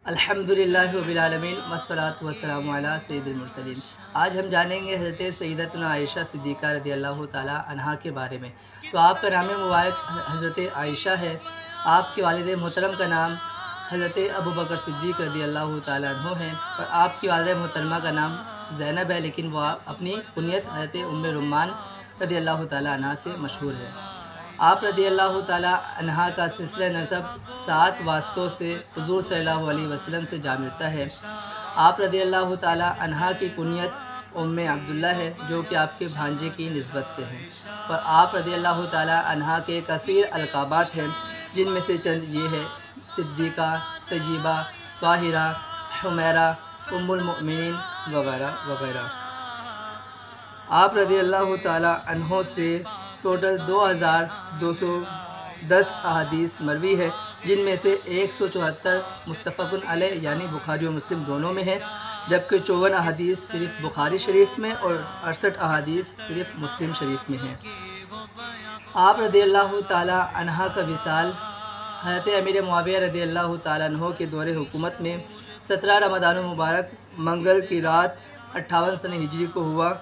الحمدللہ رب العالمین والصلاة والسلام علی سید المرسلین۔ آج ہم جانیں گے حضرت سیدتنا عائشہ صدیقہ رضی اللہ تعالیٰ عنہا کے بارے میں۔ تو آپ کا نام مبارک حضرت عائشہ ہے۔ آپ کے والد محترم کا نام حضرت ابوبکر صدیق رضی اللہ تعالیٰ عنہ ہے، اور آپ کی والدہ محترمہ کا نام زینب ہے، لیکن وہ اپنی کنیت حضرت ام رمان رضی اللہ تعالیٰ عنہ سے مشہور ہے۔ آپ رضی اللہ تعالیٰ عنہا کا سلسلہ نسب 7 واسطوں سے حضور صلی اللہ علیہ وسلم سے جا ملتا ہے۔ آپ رضی اللہ تعالیٰ عنہا کی کنیت ام عبداللہ ہے، جو کہ آپ کے بھانجے کی نسبت سے ہے، اور آپ رضی اللہ تعالیٰ عنہا کے کثیر القابات ہیں، جن میں سے چند یہ ہے: صدیقہ، طیبہ، طاہرہ، حمیرہ، ام المؤمنین وغیرہ وغیرہ۔ آپ رضی اللہ تعالیٰ عنہ سے ٹوٹل 2210 احادیث مروی ہے، جن میں سے 174 متفق علیہ یعنی بخاری و مسلم دونوں میں ہے، جبکہ 54 احادیث صرف بخاری شریف میں اور 68 احادیث صرف مسلم شریف میں ہیں۔ آپ رضی اللہ تعالیٰ عنہ کا وصال حضرت امیر معاویہ رضی اللہ تعالیٰ عنہ کے دور حکومت میں 17 رمضان المبارک منگل کی رات 58 سنہ ہجری کو ہوا،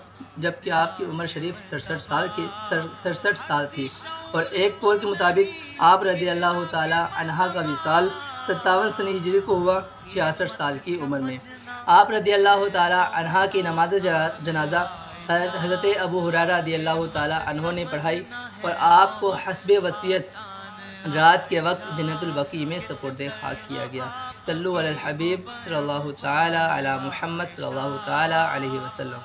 جبکہ آپ کی عمر شریف 67 سال تھی، اور ایک قول کے مطابق آپ رضی اللہ تعالیٰ عنہ کا وصال 57 سنہ ہجری کو ہوا 66 سال کی عمر میں۔ آپ رضی اللہ تعالیٰ عنہ کی نماز جنازہ حضرت ابو ہریرہ رضی اللہ تعالیٰ عنہ نے پڑھائی، اور آپ کو حسب وصیت رات کے وقت جنت البقیع میں سپرد خاک کیا گیا۔ صلو علی الحبیب صلی اللہ تعالیٰ علی محمد صلی اللہ تعالیٰ علیہ وسلم۔